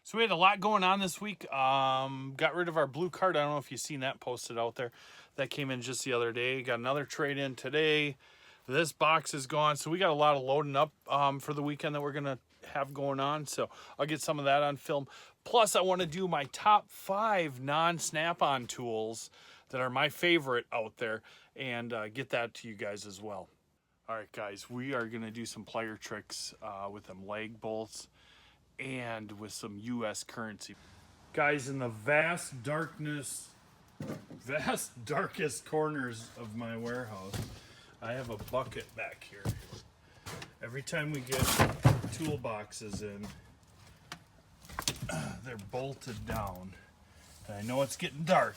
So we had a lot going on this week. Got rid of our blue card. I don't know if you've seen that posted out there. That came in just the other day. Got another trade in today. This box is gone. So we got a lot of loading up for the weekend that we're going to have going on. So I'll get some of that on film. Plus, I want to do my top 5 non-snap-on tools that are my favorite out there and get that to you guys as well. All right, guys, we are going to do some plier tricks with them lag bolts and with some US currency. Guys, in the vast darkest corners of my warehouse, I have a bucket back here. Every time we get toolboxes in, they're bolted down. And I know it's getting dark,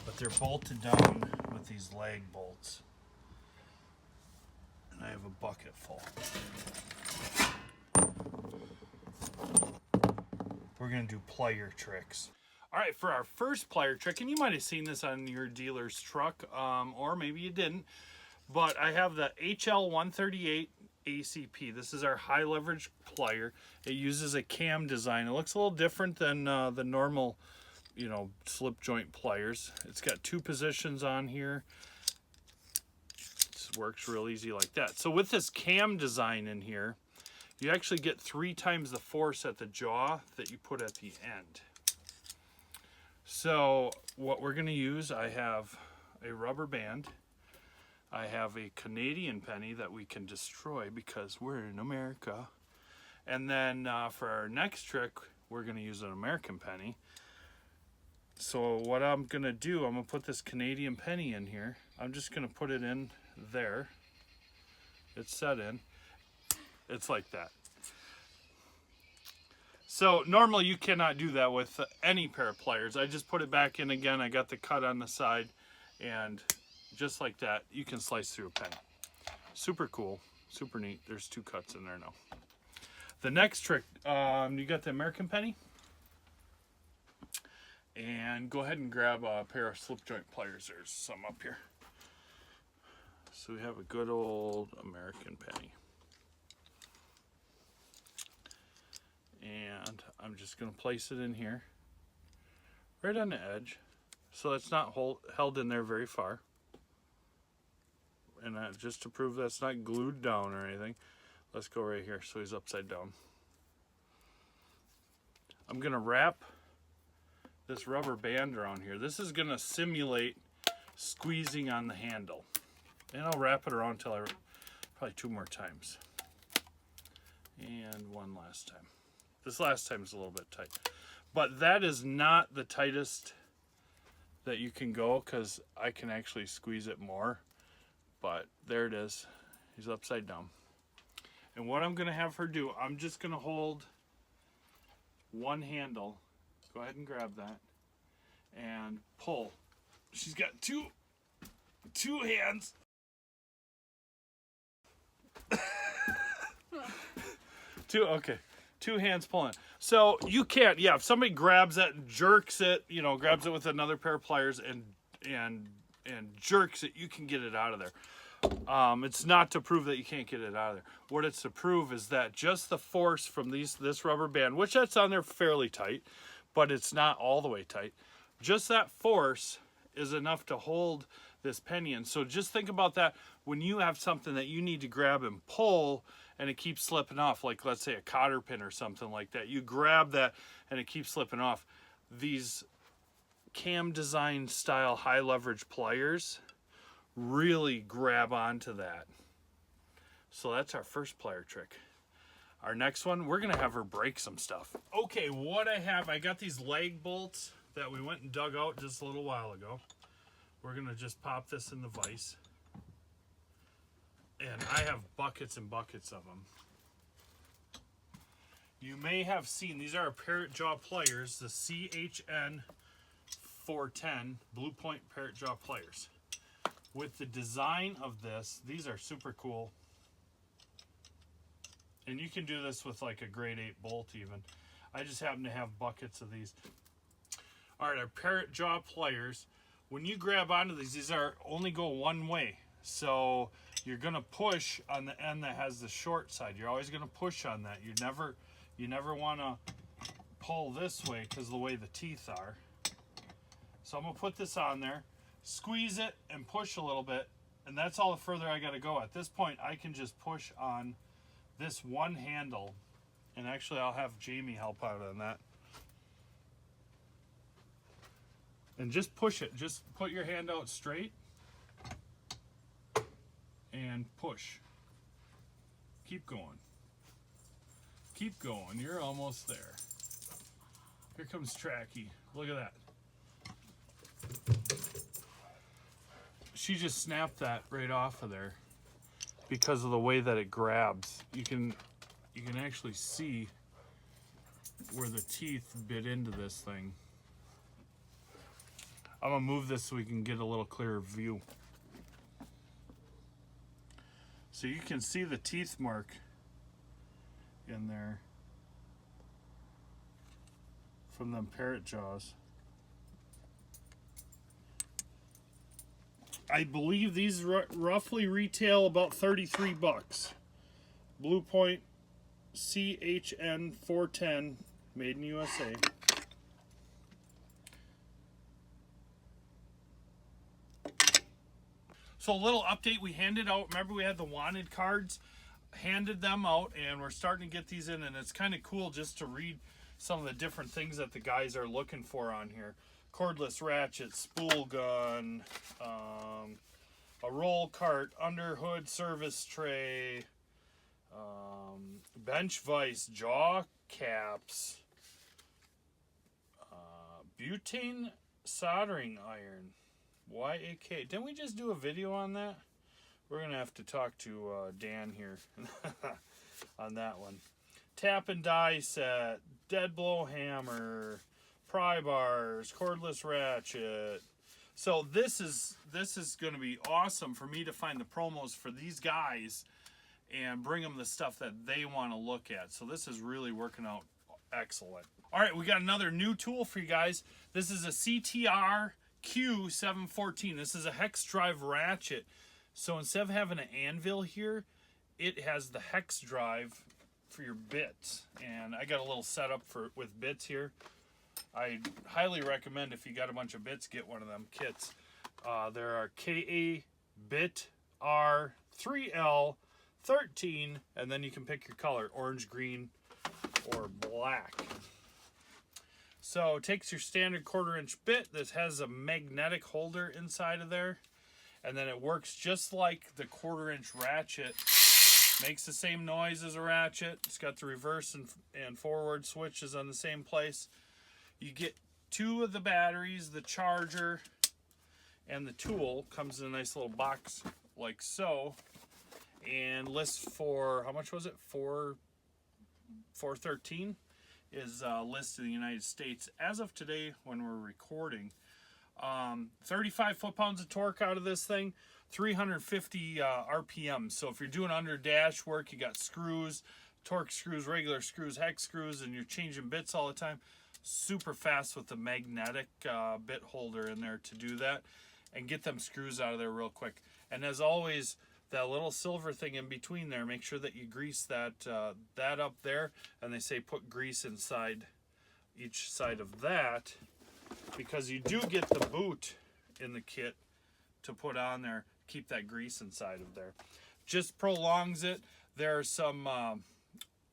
but they're bolted down with these lag bolts. I have a bucket full. We're going to do plier tricks. All right, for our first plier trick, and you might have seen this on your dealer's truck, or maybe you didn't, but I have the HL138 ACP. This is our high leverage plier. It uses a cam design. It looks a little different than the normal, you know, slip joint pliers. It's got 2 positions on here. Works real easy like that. So with this cam design in here, you actually get 3 times the force at the jaw that you put at the end. So what we're going to use, I have a rubber band. I have a Canadian penny that we can destroy because we're in America. And then for our next trick, we're going to use an American penny. So what I'm going to do, I'm going to put this Canadian penny in here. I'm just going to put it in there. It's set in. It's like that. So normally you cannot do that with any pair of pliers. I just put it back in again. I got the cut on the side, and just like that, you can slice through a penny. Super cool, super neat. There's 2 cuts in there now. The next trick, you got the American penny, and go ahead and grab a pair of slip joint pliers. There's some up here. So we have a good old American penny. And I'm just going to place it in here, right on the edge, so it's not held in there very far. And just to prove that's not glued down or anything, let's go right here so he's upside down. I'm going to wrap this rubber band around here. This is going to simulate squeezing on the handle. And I'll wrap it around until probably 2 more times. And 1 last time. This last time is a little bit tight. But that is not the tightest that you can go, because I can actually squeeze it more. But there it is. He's upside down. And what I'm going to have her do, I'm just going to hold one handle. Go ahead and grab that. And pull. She's got two hands. Okay. 2 hands pulling. So you can't, if somebody grabs it and jerks it, you know, grabs it with another pair of pliers and jerks it, you can get it out of there. It's not to prove that you can't get it out of there. What it's to prove is that just the force from this rubber band, which that's on there fairly tight, but it's not all the way tight. Just that force is enough to hold this penny in. So just think about that when you have something that you need to grab and pull and it keeps slipping off, like let's say a cotter pin or something like that. You grab that and it keeps slipping off. These cam design style high leverage pliers really grab onto that. So that's our first plier trick. Our next one, we're gonna have her break some stuff. Okay, what I got these lag bolts that we went and dug out just a little while ago. We're gonna just pop this in the vise. And I have buckets and buckets of them. You may have seen, these are our parrot jaw pliers, the CHN 410 Blue Point parrot jaw pliers. With the design of this, these are super cool. And you can do this with like a grade 8 bolt even. I just happen to have buckets of these. All right, our parrot jaw pliers. When you grab onto these are only go one way. So you're gonna push on the end that has the short side. You're always gonna push on that. You never wanna pull this way because of the way the teeth are. So I'm gonna put this on there, squeeze it and push a little bit, and that's all the further I gotta go. At this point, I can just push on this one handle, and actually I'll have Jamie help out on that. And just push it. Just put your hand out straight and push. Keep going. Keep going. You're almost there. Here comes Tracky. Look at that. She just snapped that right off of there because of the way that it grabs. You can actually see where the teeth bit into this thing. I'm gonna move this so we can get a little clearer view. So you can see the teeth mark in there from them parrot jaws. I believe these roughly retail about 33 bucks. Blue Point CHN 410, made in USA. So a little update, we handed out, remember we had the wanted cards, handed them out, and we're starting to get these in, and it's kind of cool just to read some of the different things that the guys are looking for on here. Cordless ratchet, spool gun, a roll cart, under hood service tray, bench vise, jaw caps, butane soldering iron, YAK. Didn't we just do a video on that? We're going to have to talk to Dan here on that one. Tap and die set, dead blow hammer, pry bars, cordless ratchet. So this is going to be awesome for me to find the promos for these guys and bring them the stuff that they want to look at. So this is really working out excellent. All right, we got another new tool for you guys. This is a CTR Q714. This is a hex drive ratchet. So instead of having an anvil here, it has the hex drive for your bits. And I got a little setup with bits here. I highly recommend, if you got a bunch of bits, get one of them kits. There are KA Bit R3L 13, and then you can pick your color, orange, green, or black. So it takes your standard 1/4 inch bit. This has a magnetic holder inside of there, and then it works just like the 1/4 inch ratchet. Makes the same noise as a ratchet. It's got the reverse and forward switches on the same place. You get 2 of the batteries, the charger, and the tool. Comes in a nice little box like so, and lists for, how much was it? $413 is listed in the United States as of today when we're recording. 35 foot-pounds of torque out of this thing, 350 RPM. So if you're doing under dash work, you got screws, torque screws, regular screws, hex screws, and you're changing bits all the time, super fast with the magnetic bit holder in there to do that and get them screws out of there real quick. And as always, that little silver thing in between there, make sure that you grease that that up there, and they say put grease inside each side of that, because you do get the boot in the kit to put on there, keep that grease inside of there. Just prolongs it. There are some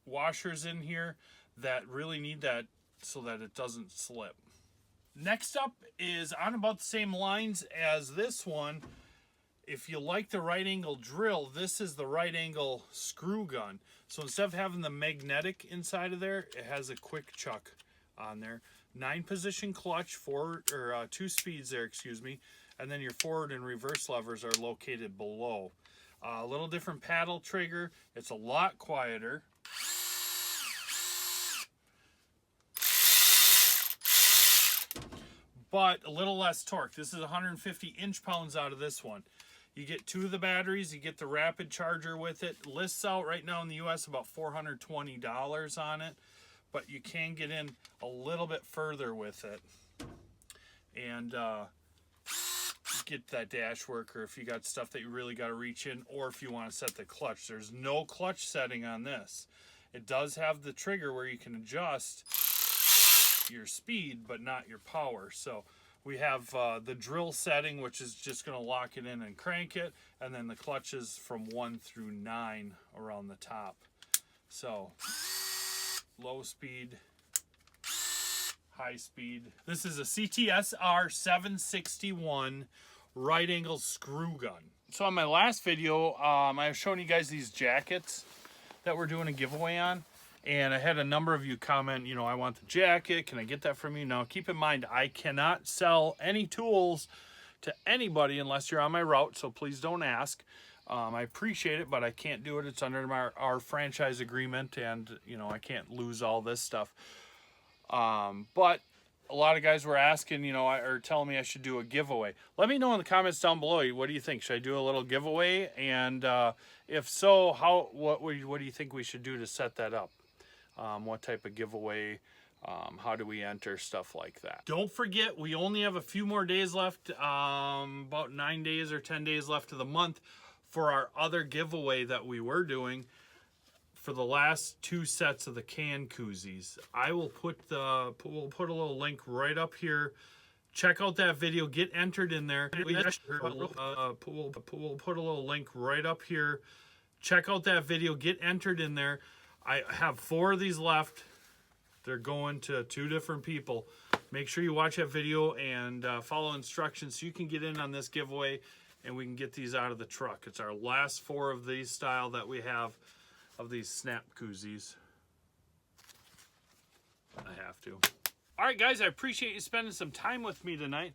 washers in here that really need that so that it doesn't slip. Next up is on about the same lines as this one. If you like the right angle drill, this is the right angle screw gun. So instead of having the magnetic inside of there, it has a quick chuck on there. 9-position clutch, 2 speeds there, excuse me. And then your forward and reverse levers are located below. A little different paddle trigger. It's a lot quieter. But a little less torque. This is 150 inch-pounds out of this one. You get 2 of the batteries. You get the rapid charger with it. Lists out right now in the US about $420 on it. But you can get in a little bit further with it. And get that dash work, or if you got stuff that you really got to reach in, or if you want to set the clutch. There's no clutch setting on this. It does have the trigger where you can adjust your speed, but not your power. So we have the drill setting, which is just going to lock it in and crank it, and then the clutches from 1 through 9 around the top. So low speed, high speed. This is a CTSR 761 right angle screw gun. So on my last video, I was showing you guys these jackets that we're doing a giveaway on, and I had a number of you comment, you know, I want the jacket, can I get that from you? Now keep in mind, I cannot sell any tools to anybody unless you're on my route, so please don't ask. I appreciate it, but I can't do it. It's under our franchise agreement, and you know, I can't lose all this stuff. But a lot of guys were asking, you know, or telling me I should do a giveaway. Let me know in the comments down below. What do you think? Should I do a little giveaway? And if so, what do you think we should do to set that up? What type of giveaway? How do we enter? Stuff like that. Don't forget, we only have a few more days left, about 9 days or 10 days left of the month for our other giveaway that we were doing for the last 2 sets of the can koozies. I will we'll put a little link right up here. Check out that video. Get entered in there. We'll put a little link right up here. Check out that video. Get entered in there. I have 4 of these left. They're going to 2 different people. Make sure you watch that video and follow instructions so you can get in on this giveaway and we can get these out of the truck. It's our last 4 of these style that we have of these snap koozies. I have to. All right, guys, I appreciate you spending some time with me tonight.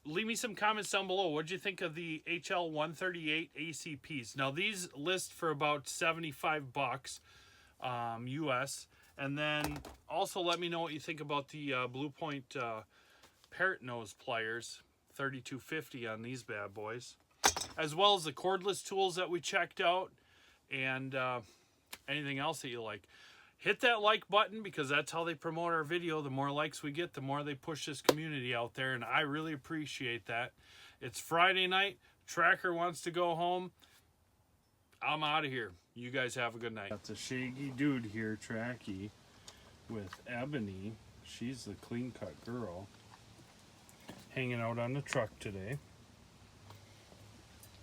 Leave me some comments down below. What did you think of the HL138 ACPs? Now, these list for about 75 bucks US. And then also let me know what you think about the Blue Point parrot nose pliers, 3250 on these bad boys, as well as the cordless tools that we checked out, and anything else that you like. Hit that like button because that's how they promote our video. The more likes we get, the more they push this community out there, and I really appreciate that. It's Friday night. Tracker wants to go home. I'm out of here. You guys have a good night. That's a shaggy dude here, Tracky, with Ebony. She's the clean-cut girl. Hanging out on the truck today.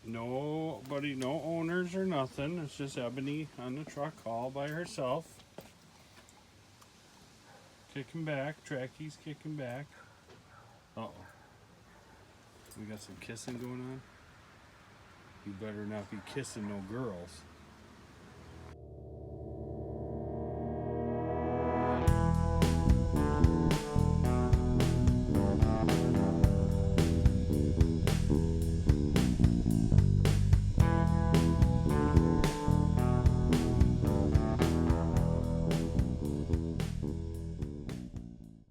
Nobody, no owners or nothing. It's just Ebony on the truck all by herself. Kicking back. Tracky's kicking back. Uh-oh. We got some kissing going on. You better not be kissing no girls.